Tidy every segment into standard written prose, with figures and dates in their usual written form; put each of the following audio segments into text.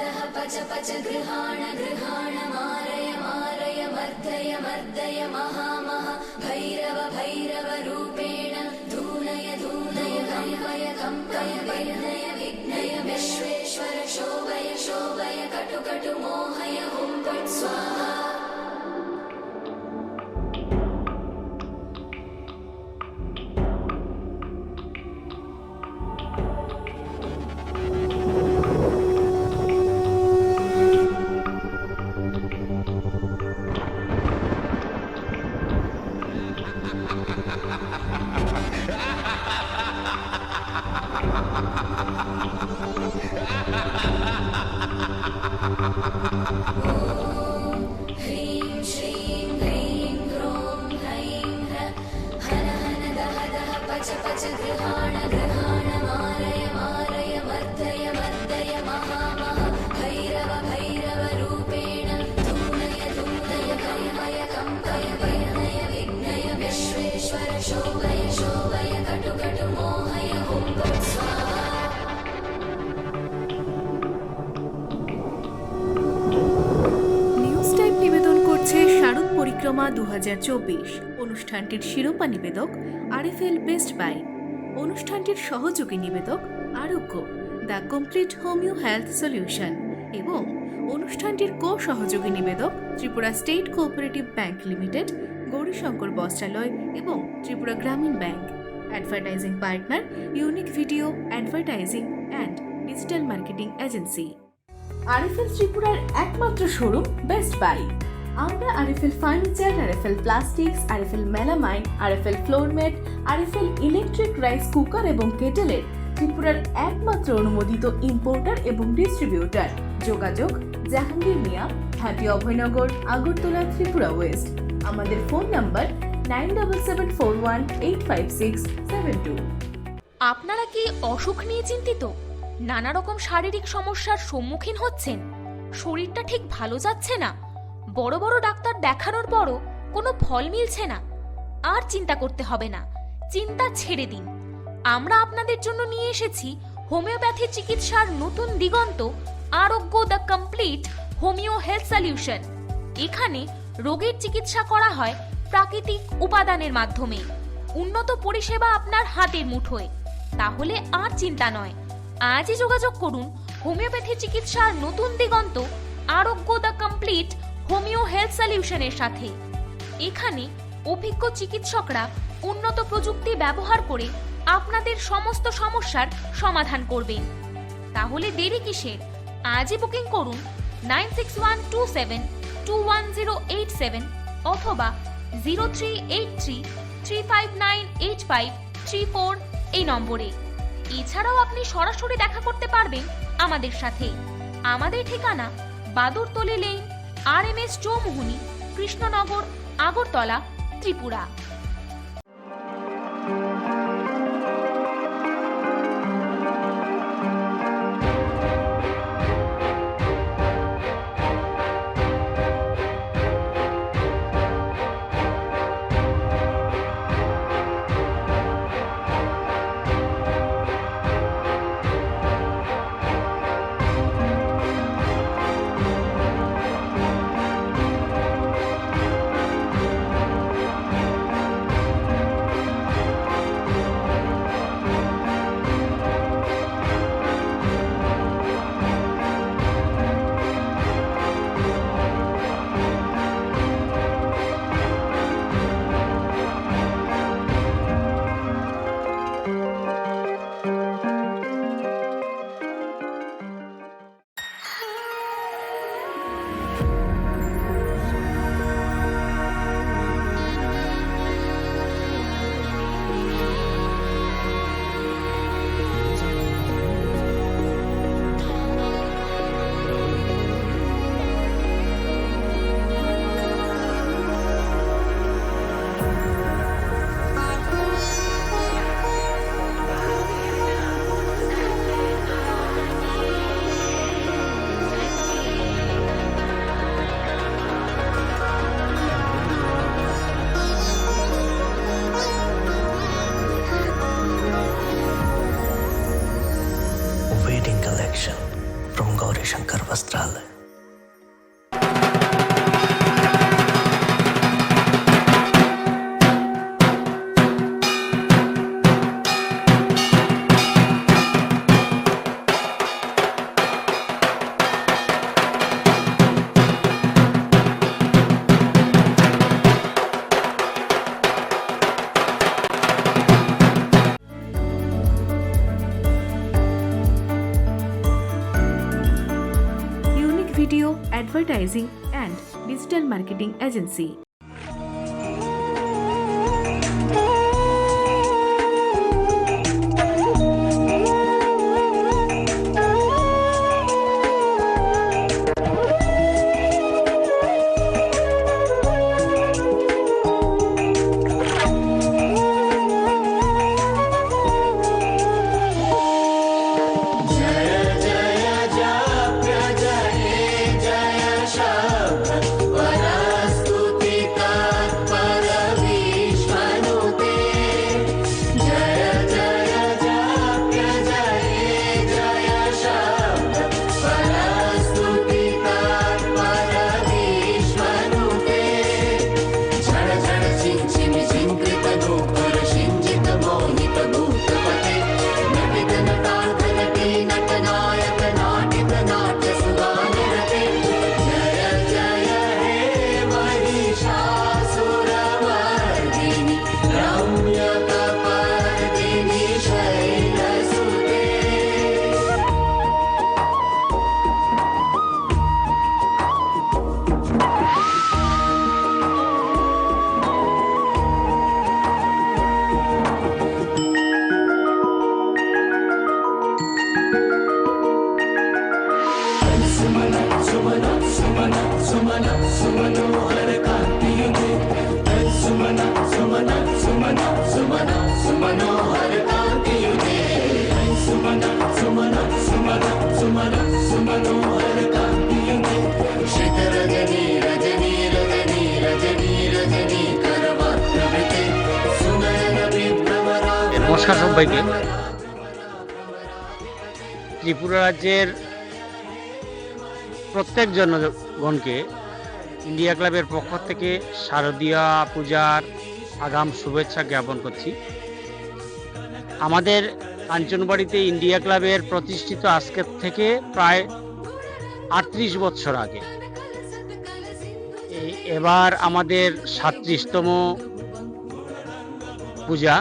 दह पच पच गृहाण गृहाण मारय मारय मर्दय मर्दय महामह भैरव भैरव रूपेण धूनय धूनय कंपय कंपय विघ्नय विघ्नय विश्वेश्वर शोभय शोभय कटु कटु मोहय हुं फट् स्वाहा। পরিক্রমা 2024 অনুষ্ঠানটির শিরোপা নিবেদক আরএফএল বেস্ট বাই। অনুষ্ঠানটির সহযোগী নিবেদক Arogya the complete homeo health solution এবং অনুষ্ঠানটির সহযোগী নিবেদক Tripura state cooperative bank limited, Gourishankar Bastralaya এবং Tripura Gramin bank. Advertising partner unique video advertising and digital marketing agency. RFL ত্রিপুরার একমাত্র শোরুম বেস্ট বাই। আমরা RFL furniture, RFL plastics, RFL melamine, RFL floormat, RFL electric rice cooker এবং কেটেলের ত্রিপুরার একমাত্র অনুমোদিত ইম্পোর্টার এবং ডিস্ট্রিবিউটার। যোগাযোগ জাহাঙ্গীর মিয়া, হাটি অভয়নগর, আগরতলা, ত্রিপুরা ওয়েস্ট। আমাদের ফোন নাম্বার 9774185672। আপনারা কি অসুখ নিয়ে চিন্তিত? নানা রকম শারীরিক সমস্যার সম্মুখীন হচ্ছেন? শরীরটা ঠিক ভালো যাচ্ছে না? বড় বড় ডাক্তার দেখানোর পরও কোনো ফল মিলছে না? আর চিন্তা করতে হবে না, চিন্তা ছেড়ে দিন। আমরা আপনাদের জন্য নিয়ে এসেছি হোমিওপ্যাথি চিকিৎসার নতুন দিগন্ত, আরোগ্য the complete homeo health solution. এখানে রোগের চিকিৎসা করা হয় প্রাকৃতিক উপাদানের মাধ্যমে। উন্নত পরিষেবা আপনার হাতের মুঠোয়। তাহলে আর চিন্তা নয়, আজই যোগাযোগ করুন হোমিওপ্যাথি চিকিৎসার নতুন দিগন্ত, আরোগ্য দ্য কমপ্লিট হোমিও হেলথ সলিউশনের সাথে। এখানে অভিজ্ঞ চিকিৎসকরা উন্নত প্রযুক্তি ব্যবহার করে আপনাদের সমস্ত সমস্যার সমাধান করবেন। তাহলে দেরি কিসের? আজই বুকিং করুন 9612721087 অথবা 0383359853 এই নম্বরে। এছাড়াও আপনি সরাসরি দেখা করতে পারবেন আমাদের সাথে। আমাদের ঠিকানা Badurtali lane, RMS Choumuhani, Krishnanagar, Agartala, Tripura. Advertising and Digital Marketing Agency. নমস্কার সবাইকে। ত্রিপুরা রাজ্যের প্রত্যেক জনগণকে ইন্ডিয়া ক্লাবের পক্ষ থেকে শারদীয়া পূজার আগাম শুভেচ্ছা জ্ঞাপন করছি। আমাদের কাঞ্চনবাড়িতে ইন্ডিয়া ক্লাবের প্রতিষ্ঠিত আজকের থেকে প্রায় 38 বছর আগে। এবার আমাদের 37তম পূজা।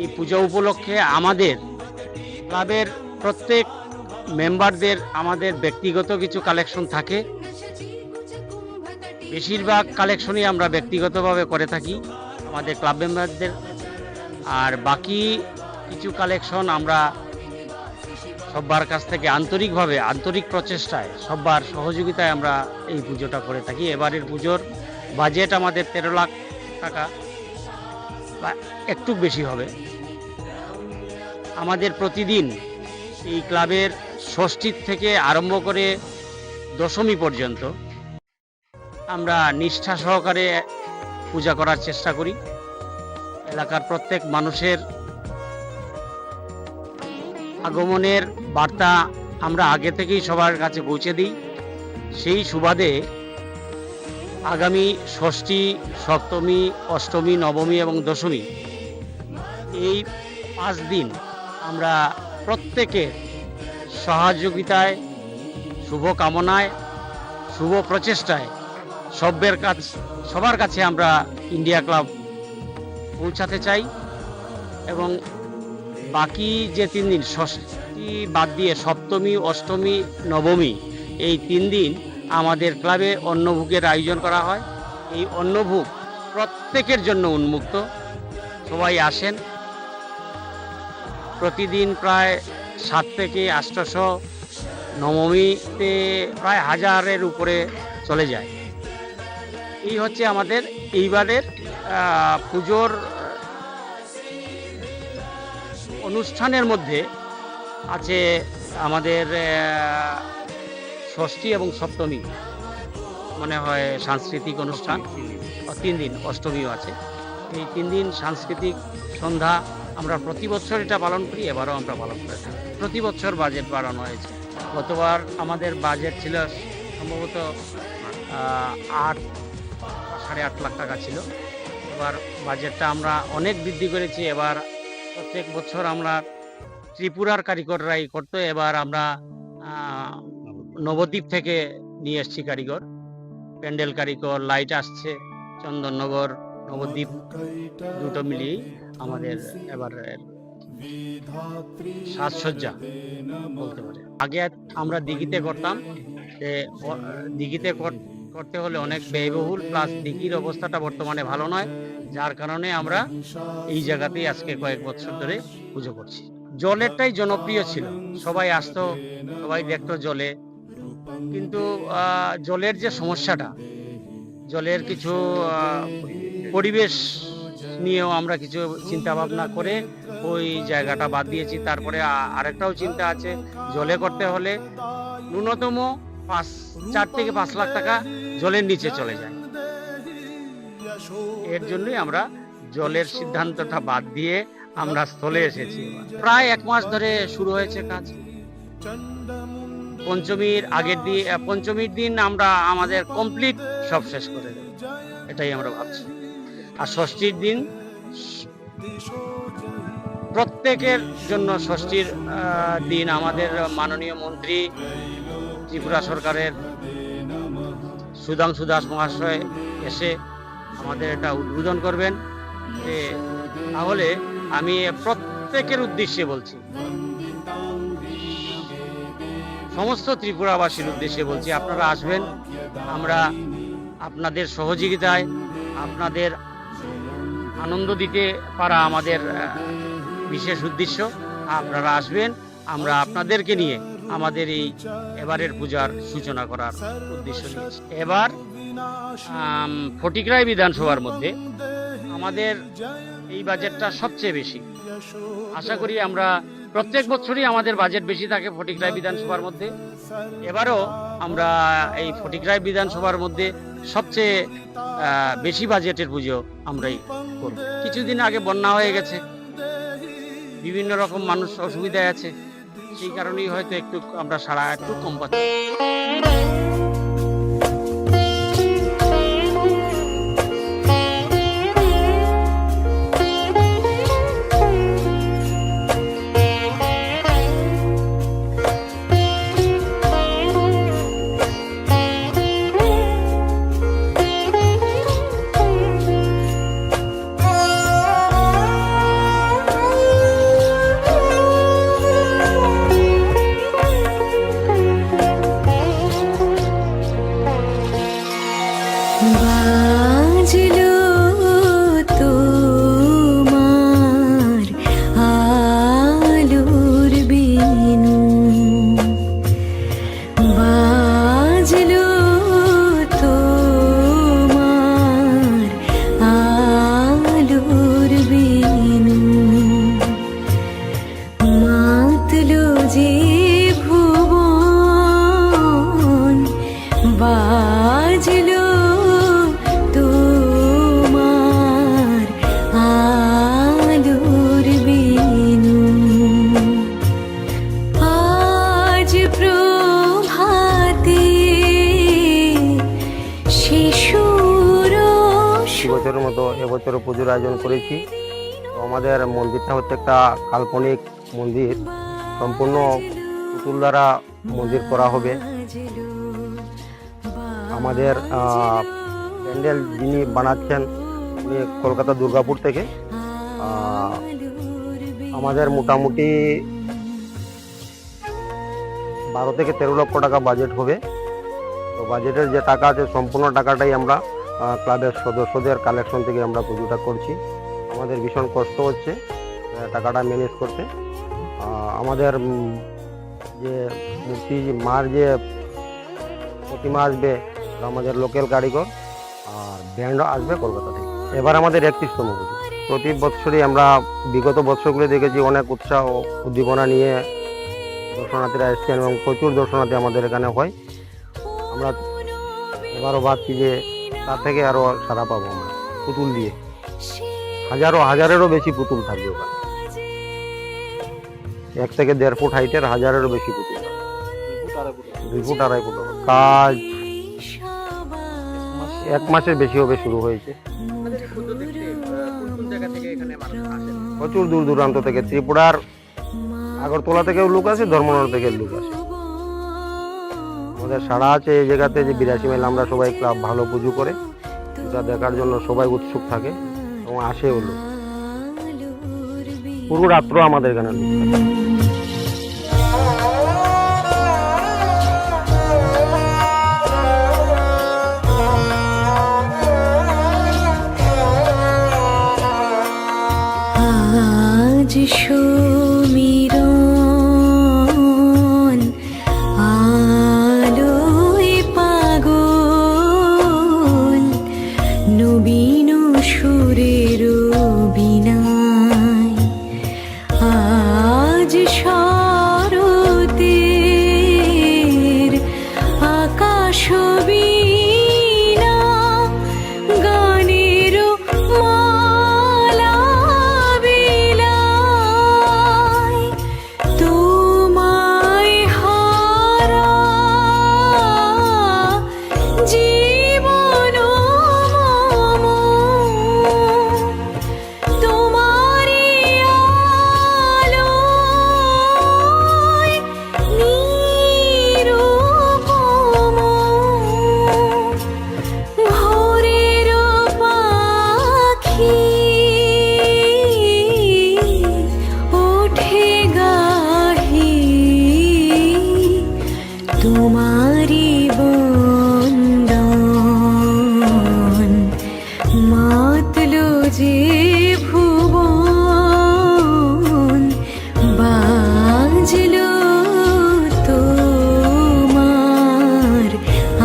এই পূজা উপলক্ষে আমাদের ক্লাবের প্রত্যেক মেম্বারদের আমাদের ব্যক্তিগত কিছু কালেকশন থাকে। বেশিরভাগ কালেকশনই আমরা ব্যক্তিগতভাবে করে থাকি আমাদের ক্লাব মেম্বারদের, আর বাকি কিছু কালেকশন আমরা সবার কাছ থেকে আন্তরিক প্রচেষ্টায় সবার সহযোগিতায় আমরা এই পুজোটা করে থাকি। এবারের পুজোর বাজেট আমাদের 13 লাখ টাকা বা একটু বেশি হবে। আমাদের প্রতিদিন এই ক্লাবের ষষ্ঠীর থেকে আরম্ভ করে দশমী পর্যন্ত আমরা নিষ্ঠা সহকারে পূজা করার চেষ্টা করি। এলাকার প্রত্যেক মানুষের আগমনের বার্তা আমরা আগে থেকেই সবার কাছে পৌঁছে দিই। সেই সুবাদে আগামী ষষ্ঠী, সপ্তমী, অষ্টমী, নবমী এবং দশমী এই 5 দিন আমরা প্রত্যেকের সহযোগিতায়, শুভকামনায়, শুভ প্রচেষ্টায় সবার কাছে আমরা ইন্ডিয়া ক্লাব পৌঁছাতে চাই। এবং বাকি যে 3 দিন ষষ্ঠী বাদ দিয়ে সপ্তমী, অষ্টমী, নবমী এই 3 দিন আমাদের ক্লাবে অন্নভোগের আয়োজন করা হয়। এই অন্নভোগ প্রত্যেকের জন্য উন্মুক্ত, সবাই আসেন। প্রতিদিন প্রায় 7 থেকে 800, নবমীতে প্রায় 1000-এর উপরে চলে যায়। এই হচ্ছে আমাদের এইবারের পুজোর অনুষ্ঠানের মধ্যে আছে আমাদের ষষ্ঠী এবং সপ্তমী মনে হয় সাংস্কৃতিক অনুষ্ঠান, 3 দিন, অষ্টমীও আছে। এই 3 দিন সাংস্কৃতিক সন্ধ্যা আমরা প্রতি বছর এটা পালন করি, এবারও আমরা পালন করে থাকি। প্রতি বছর বাজেট বাড়ানো হয়েছে। গতবার আমাদের বাজেট ছিল সম্ভবত 8.5 লাখ টাকা ছিল। এবার বাজেটটা আমরা অনেক বৃদ্ধি করেছি। এবার প্রত্যেক বছর আমরা ত্রিপুরার কারিগররাই করতো, এবার আমরা নবদ্বীপ থেকে নিয়ে এসেছি কারিগর, প্যান্ডেল কারিগর, লাইট আসছে চন্দননগর, নবদ্বীপ দুটো মিলিয়েই আমাদের এবার সাজসজ্জা বলতে পারে। আগে আমরা দিঘিতে করতাম, দিঘিতে করতে হলে অনেক ব্যয়বহুল, প্লাস দিঘির অবস্থাটা বর্তমানে ভালো নয়, যার কারণে আমরা এই জায়গাতেই আজকে কয়েক বছর ধরে পুজো করছি। জলেরটাই জনপ্রিয় ছিল, সবাই আসতো, সবাই দেখতো জলে, কিন্তু জলের যে সমস্যাটা, জলের কিছু পরিবেশ নিয়েও আমরা কিছু চিন্তা ভাবনা করে ওই জায়গাটা বাদ দিয়েছি। তারপরে আরেকটাও চিন্তা আছে, জলে করতে হলে ন্যূনতম 4 থেকে 5 লাখ টাকা জলের নিচে চলে যায়। এর জন্যই আমরা জলের সিদ্ধান্তটা বাদ দিয়ে আমরা স্থলে এসেছি। প্রায় 1 মাস ধরে শুরু হয়েছে কাজ। পঞ্চমীর দিন আমরা আমাদের কমপ্লিট সব শেষ করে দেব, এটাই আমরা ভাবছি। আর ষষ্ঠীর দিন প্রত্যেকের জন্য, ষষ্ঠীর দিন আমাদের মাননীয় মন্ত্রী, ত্রিপুরা সরকারের সুধাংশু দাস মহাশয় এসে আমাদের এটা উদ্বোধন করবেন। তাহলে আমি প্রত্যেকের উদ্দেশ্যে বলছি, সমস্ত ত্রিপুরাবাসীর উদ্দেশ্যে বলছি, আপনারা আসবেন। আমরা আপনাদের সহযোগিতায়, আপনাদের আনন্দ দিতে পারা আমাদের বিশেষ উদ্দেশ্য। আপনারা আসবেন, আমরা আপনাদেরকে নিয়ে আমাদের এই এবারের পূজার সূচনা করার উদ্দেশ্য নিয়েছি। এবার ফটিকরাই বিধানসভার মধ্যে আমাদের এই বাজেটটা সবচেয়ে বেশি। আশা করি আমরা প্রত্যেক বছরই আমাদের বাজেট বেশি থাকে ফটিকরাই বিধানসভার মধ্যে। এবারও আমরা এই ফটিকরাই বিধানসভার মধ্যে সবচেয়ে বেশি বাজেটের পুজো আমরাই করব। কিছুদিন আগে বন্যা হয়ে গেছে, বিভিন্ন রকম মানুষ অসুবিধায় আছে, সেই কারণেই হয়তো একটু আমরা সাড়া একটু কম পাচ্ছি। বাজলো তোমার আলোর বিনু, বাজলো তোমার আলোর বিনু, মাতলো যে ভুবন, বাজলো তোমার আলোর বিনু। আজ প্রভাতে শিশুর বছরের মতো এবছরও পুজোর আয়োজন করেছি। তো আমাদের মন্দিরটা হচ্ছে একটা কাল্পনিক মন্দির, সম্পূর্ণ পুতুল দ্বারা মন্দির করা হবে। আমাদের প্যান্ডেল যিনি বানাচ্ছেন উনি কলকাতা দুর্গাপুর থেকে। আমাদের মোটামুটি 12 থেকে 13 লক্ষ টাকা বাজেট হবে। তো বাজেটের যে টাকা আছে সম্পূর্ণ টাকাটাই আমরা ক্লাবের সদস্যদের কালেকশন থেকে আমরা পুজোটা করছি। আমাদের ভীষণ কষ্ট হচ্ছে টাকাটা ম্যানেজ করতে। আমাদের যে মূর্তি মার যে প্রতিমা আসবে আমাদের লোকাল কারিগর, আর ব্যান্ড আসবে কলকাতা থেকে। এবার আমাদের 31তম পুজো। প্রতি বছরই আমরা বিগত বছরগুলো দেখেছি অনেক উৎসাহ উদ্দীপনা নিয়ে দর্শনার্থীরা এসছেন এবং প্রচুর দর্শনার্থী আমাদের এখানে হয়। আমরা এবারও ভাবছি যে তার থেকে আরও সারা পাবো আমরা পুতুল দিয়ে। হাজারেরও বেশি পুতুল থাকবে ওখানে, 1 থেকে 1.5 ফুট হাইটের, হাজারেরও বেশি পুতুল, 2 ফুট 2.5 ফুট। কাজ 1 মাসের বেশি হবে শুরু হয়েছে। প্রচুর দূর দূরান্ত থেকে, ত্রিপুরার আগরতলা থেকেও লোক আসে, ধর্মনগর থেকে লোক আসে। আমাদের সাড়া আছে এই জায়গাতে যে 82 মাইল আমরা সবাই ক্লাব ভালো পুজো করে, এটা দেখার জন্য সবাই উৎসুক থাকে এবং আসে হলো। পুরো রাত্র আমাদের এখানে লোক থাকে। নবীন সুরের বিনায় আজ শরতের আকাশ বীণা গানের মালা বিলায় তোমায় হারা জীবন মম তোমারি আলোয় নিরুপম ভোরের পাখি ওঠে গাহি তোমারি বন্দন মাতলো যে ভুবন বাজলো তোমার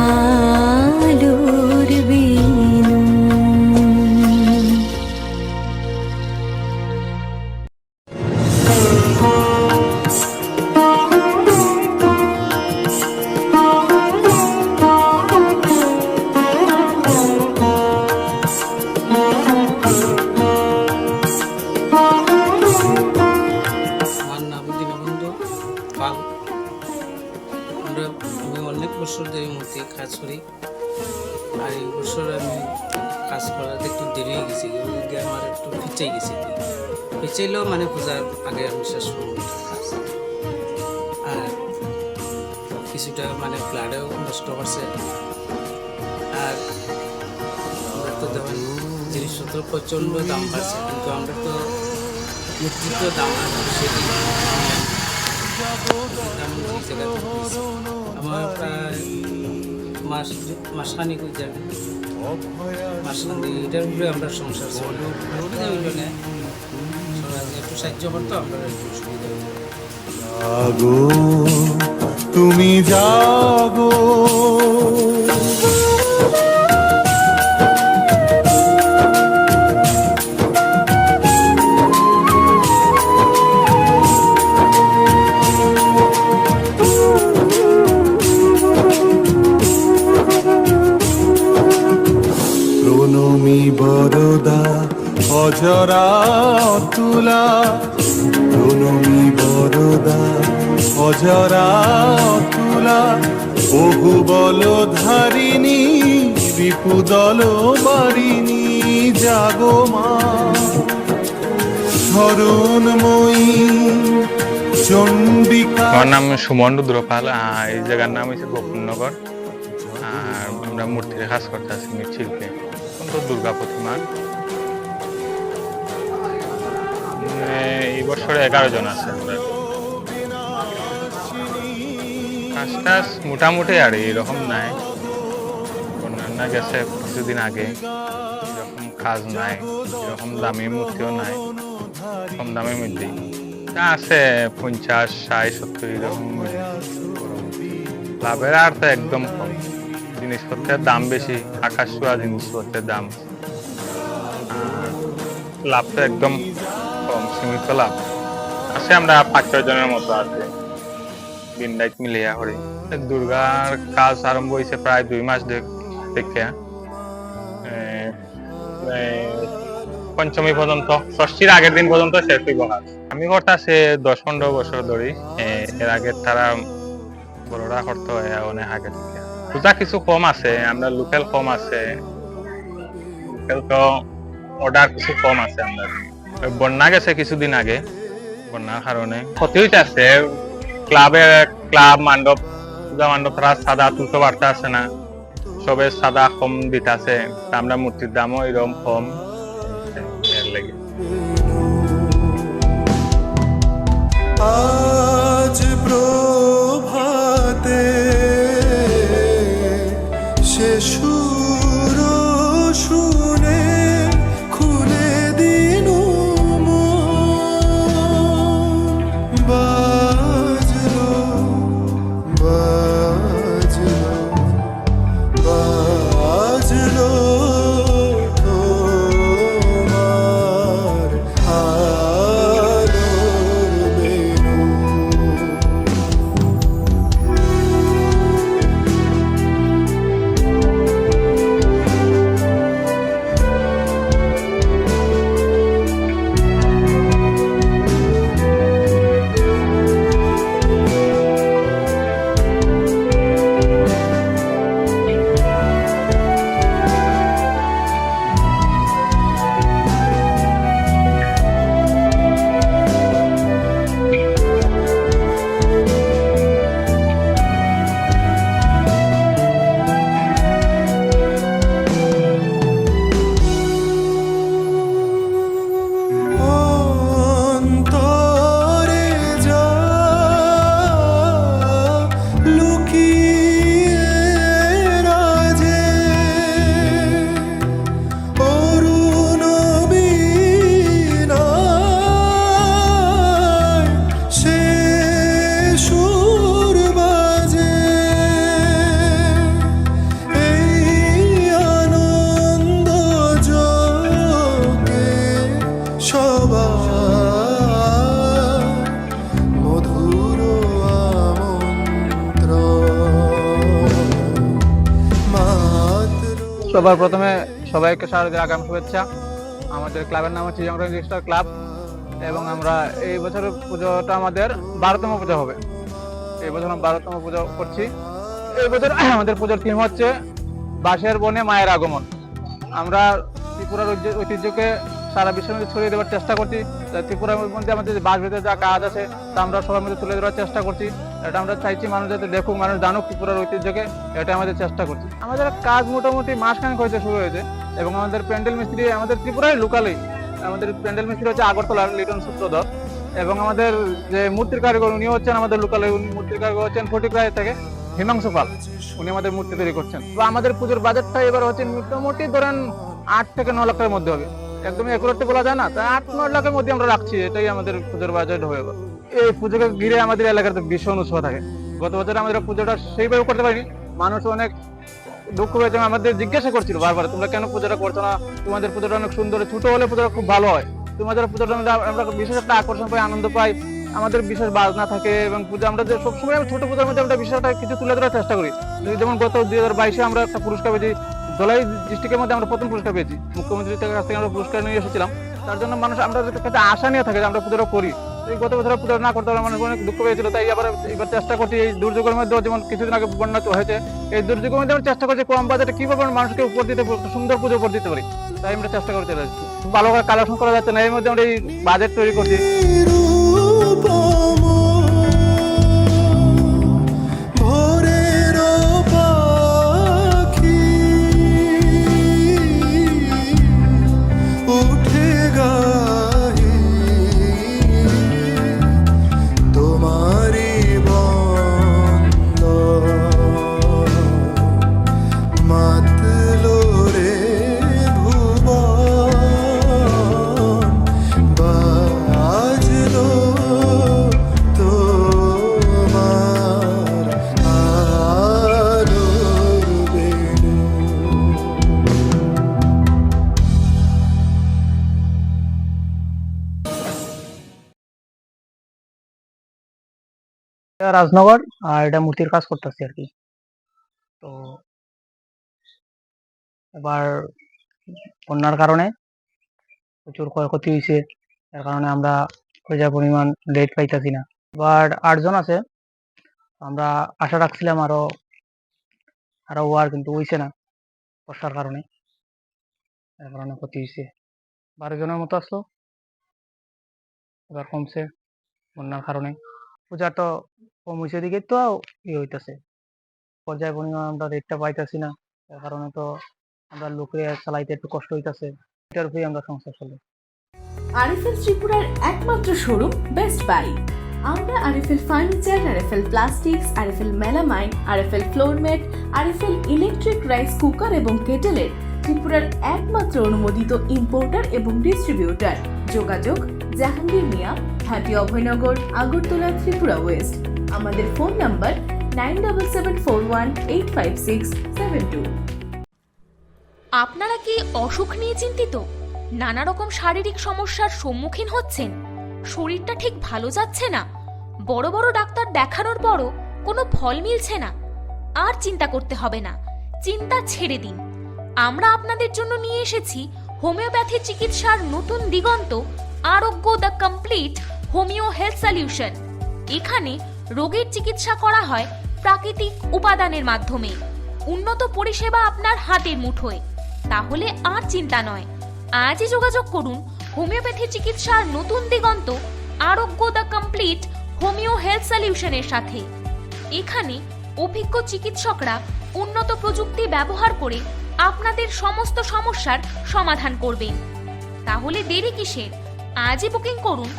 আলোর বেনু। আমার নাম দীনবন্ধু পাল। আমি অনেক বছর ধরে মূর্তি কাজ করি, আর এই বছর আমি কাজ করাতে একটু দেরি হয়ে গেছি, আমার একটু পিছিয়ে গেছি। পিছাইলেও মানে পূজার আগে আমি শেষ করব কাজ। আর কিছুটা মানে ফ্লাডেও নষ্ট করছে। আর আমরা তো দেখেন জিনিসপত্র প্রচণ্ড দাম বাড়ছে, কিন্তু আমরা তো মূর্তির তো দাম সেটি আমার প্রায় মাসখানিক যাবে, মাসখানি এটার উপরে আমরা সংসার চলি। হইল না সবাই একটু সাহায্য করতো, আমরা একটু সুবিধা হতো। জাগো তুমি জাগো, প্রণমী বরদা অজরা তুলা, প্রণমী বরদা অজরা তুলা, বহু বল ধারিণী বিপুদল বারিণী, জাগো মা শরণময়ী চণ্ডিকা। আমার নাম সুমন রুদ্রপাল। এই জায়গার নাম হচ্ছে গোপননগর। আর আমরা মূর্তির কাজ করতে আছি মৃৎশিল্পে, কিন্তু দুর্গা প্রতিমার। এই বছরে 11 জন আছে আমরা। কাজ টাজ মোটামুটি আর এরকম নাই, অন্যান্য গেছে কিছুদিন আগে, এরকম কাজ নাই, এরকম দামি মূর্তিও নাই, কম দামের মধ্যেই আছে 50, 60, 70 এরকম। লাভের আর তো একদম কম, জিনিসপত্রের দাম বেশি, আকাশ ছোঁয়া জিনিসপত্রের দাম। লাভ তো একদম কম, সীমিত লাভ আছে। আমরা 5-6 জনের মতো আছে, দিন রাত মিলিয়া করি। দুর্গার কাজ আরম্ভ হয়েছে প্রায় 2 মাস থেকে, পঞ্চমী পর্যন্ত, ষষ্ঠীর আগের দিন পর্যন্ত শেষ হইব কাজ। আমি করতে আছে 10-15 বছর ধরে। এর আগে তারা বড়রা করতে হয় অনেক আগে থেকে। পূজা কিছু কম আছে, আমরা লোকাল কম আছে, লোকাল তো অর্ডার কিছু কম আছে। আমরা বন্যা গেছে কিছুদিন আগে, বন্যার কারণে ক্ষতি হইতে আছে। ক্লাব মণ্ডপ, পূজা মণ্ডপ তারা সাদা তুলতে পারতে আছে না, সবে সাদা কম দিতে আছে। আমরা মূর্তির দামও এরকম কম, এর লাগে। আজ প্রভাতে সে সুর শুনে খুলে দিনু বাজলো বাজলো বাজলো সবার প্রথমে সবাইকে শারদীয় আগাম শুভেচ্ছা। আমাদের ক্লাবের নাম হচ্ছে ইয়ং রেজিস্টার ক্লাব এবং আমরা এই বছরের পুজোটা আমাদের 12তম পুজো হবে। এই বছর আমরা 12তম পুজো করছি। এই বছর আমাদের পুজোর থিম হচ্ছে বাঁশের বনে মায়ের আগমন। আমরা ত্রিপুরার ঐতিহ্যকে সারা বিশ্বের মধ্যে ছড়িয়ে দেওয়ার চেষ্টা করছি। ত্রিপুরার মধ্যে আমাদের যে বাঁশ বেঁধে যা কাজ আছে তা আমরা সবার মধ্যে তুলে দেওয়ার চেষ্টা করছি। এটা আমরা চাইছি মানুষ যাতে দেখুক, মানুষ জানুক ত্রিপুরার ঐতিহ্যকে, এটা আমাদের চেষ্টা করছি। আমাদের কাজ মোটামুটি মাসখানেক হয়েছে শুরু হয়েছে এবং আমাদের প্যান্ডেল মিস্ত্রি আমাদের ত্রিপুরায় লোকালেই আমাদের প্যান্ডেল মিস্ত্রি হচ্ছে আগরতলার লিটন সূত্রধর এবং আমাদের যে মূর্তির কারিগর উনি হচ্ছেন আমাদের লোকালে, উনি মূর্তির কারিগর হচ্ছেন ফটিকরায় থেকে হিমাংশু পাল, উনি আমাদের মূর্তি তৈরি করছেন। তো আমাদের পুজোর বাজেটটা এবার হচ্ছে মোটামুটি ধরেন 8 থেকে 9 লাখের মধ্যে হবে। একদমই একুরেটলি বলা যায় না, তাই 8-9 লাখের মধ্যে আমরা রাখছি, এটাই আমাদের পুজোর বাজেট হয়ে গেল। এই পুজোকে ঘিরে আমাদের এলাকাতে ভীষণ উৎসাহ থাকে। গত বছর আমাদের পুজোটা সেইভাবে করতে পারিনি, মানুষ অনেক দুঃখ পেয়েছে, আমাদের জিজ্ঞাসা করছিল বারবার তোমরা কেন পুজোটা করছো না, তোমাদের পুজোটা অনেক সুন্দর, ছোট হলে পুজোটা খুব ভালো হয়, তোমাদের পুজোটা আমরা বিশেষ একটা আকর্ষণ পাই, আনন্দ পাই, আমাদের বিশেষ বাজনা থাকে এবং পুজো আমরা যে সবসময় ছোট পুজোর মধ্যে আমরা বিশেষটা কিছু তুলে ধরার চেষ্টা করি। যেমন গত 2022-এ আমরা একটা পুরস্কার পেয়েছি, ধলাই ডিস্ট্রিক্টের মধ্যে আমরা প্রথম পুরস্কার পেয়েছি, মুখ্যমন্ত্রীর কাছ থেকে আমরা পুরস্কার নিয়ে এসেছিলাম। তার জন্য মানুষ আমরা কাছে আশা নিয়ে থাকে যে আমরা পুজোটা করি। এই গত বছর পুজো না করতে পারলে মানুষ অনেক দুঃখ পেয়েছিল, তাই এবার চেষ্টা করছি এই দুর্যোগের মধ্যে, যেমন কিছুদিন আগে বন্যা হয়েছে, এই দুর্যোগের মধ্যে আমরা চেষ্টা করছি কম বাজেটে কিভাবে মানুষকে উপর দিতে সুন্দর পুজো উপর দিতে পারি, তাই আমরা চেষ্টা করে চলে যাচ্ছি। ভালো করে কালেকশন করা যাচ্ছে না, এর মধ্যে আমরা এই বাজেট তৈরি করছি। রাজনগর, আর এটা মূর্তির কাজ করতেছি আর কি। তো এবার বন্যার কারণে প্রচুর ক্ষয়ক্ষতি হয়েছে, এর কারণে আমরা পর্যাপ্ত পরিমাণ রেট পাইতেছি না। এবার 8 জন আছে, আমরা আশা রাখছিলাম আরো হওয়ার, কিন্তু হইছে না বর্ষার কারণে, এর কারণে ক্ষতি হয়েছে। 12 জনের মতো আসলো, এবার কমছে বন্যার কারণে। পূজা তো কম হয়েছে দিকে তো হইতেছে, পর্যায় পরিমাণ আমরা রেটটা পাইতেছি না, এর কারণে তো আমরা লোকে চালাইতে একটু কষ্ট হইতেছে, এটার উপরেই আমরা সংসার চলে। আরএফএল ত্রিপুরার একমাত্র শোরুম বেস্ট বাই। আমরা RFL furniture, RFL plastics, RFL melamine, RFL floormat, RFL electric rice cooker এবং কেটেলের ত্রিপুরার একমাত্র অনুমোদিত ইম্পোর্টার এবং ডিস্ট্রিবিউটার। যোগাযোগ জাহাঙ্গীর মিয়া, হাটি অভয়নগর, আগরতলা, ত্রিপুরা ওয়েস্ট। আমাদের ফোন নাম্বার 9774185672। আপনারা কি অসুখ নিয়ে চিন্তিত? নানা রকম শারীরিক সমস্যার সম্মুখীন হচ্ছেন? শরীরটা ঠিক ভালো যাচ্ছে না? বড় বড় ডাক্তার দেখানোর পরও কোনো ফল মিলছে না? আর চিন্তা করতে হবে না, চিন্তা ছেড়ে দিন। আমরা আপনাদের জন্য নিয়ে এসেছি হোমিওপ্যাথি চিকিৎসার নতুন দিগন্ত, আরোগ্য the complete homeo health solution. এখানে রোগের চিকিৎসা করা হয় প্রাকৃতিক উপাদানের মাধ্যমে। উন্নত পরিষেবা আপনার হাতের মুঠোয়। তাহলে আর চিন্তা নয়, আজই যোগাযোগ করুন হোমিওপ্যাথি চিকিৎসার নতুন দিগন্ত, আরোগ্য দ্য কমপ্লিট হোমিও হেলথ সলিউশনের সাথে। এখানে অভিজ্ঞ চিকিৎসকরা উন্নত প্রযুক্তি ব্যবহার করে আপনাদের সমস্ত সমস্যার সমাধান করবেন। তাহলে দেরি কিসের? আজই বুকিং করুন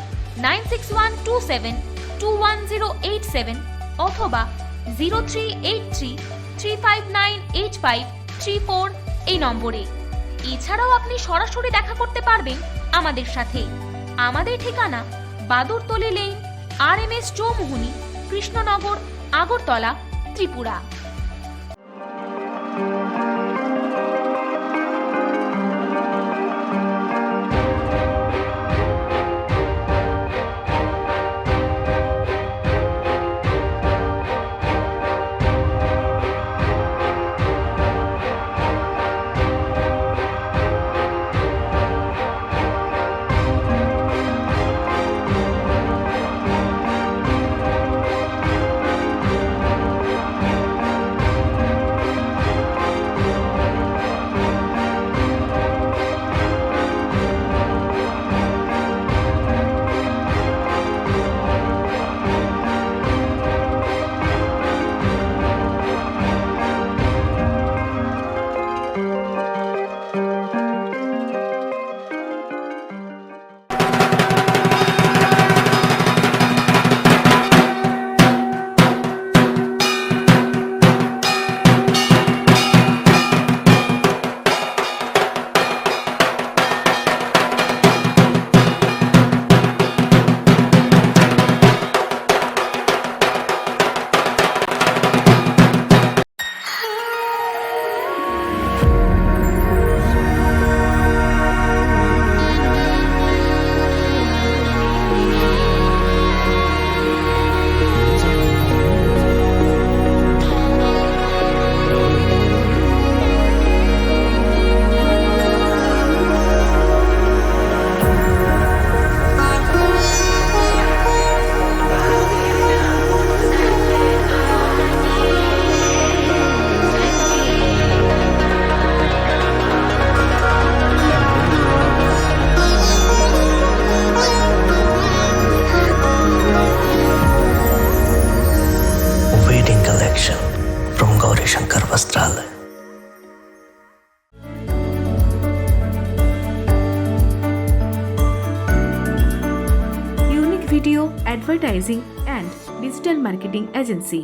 9612721087 অথবা 0383359853 এই নম্বরে। এছাড়াও আপনি সরাসরি দেখা করতে পারবেন আমাদের সাথে। আমাদের ঠিকানা Badurtali lane, RMS Choumuhani, Krishnanagar, Agartala, Tripura. Video, advertising and digital marketing agency.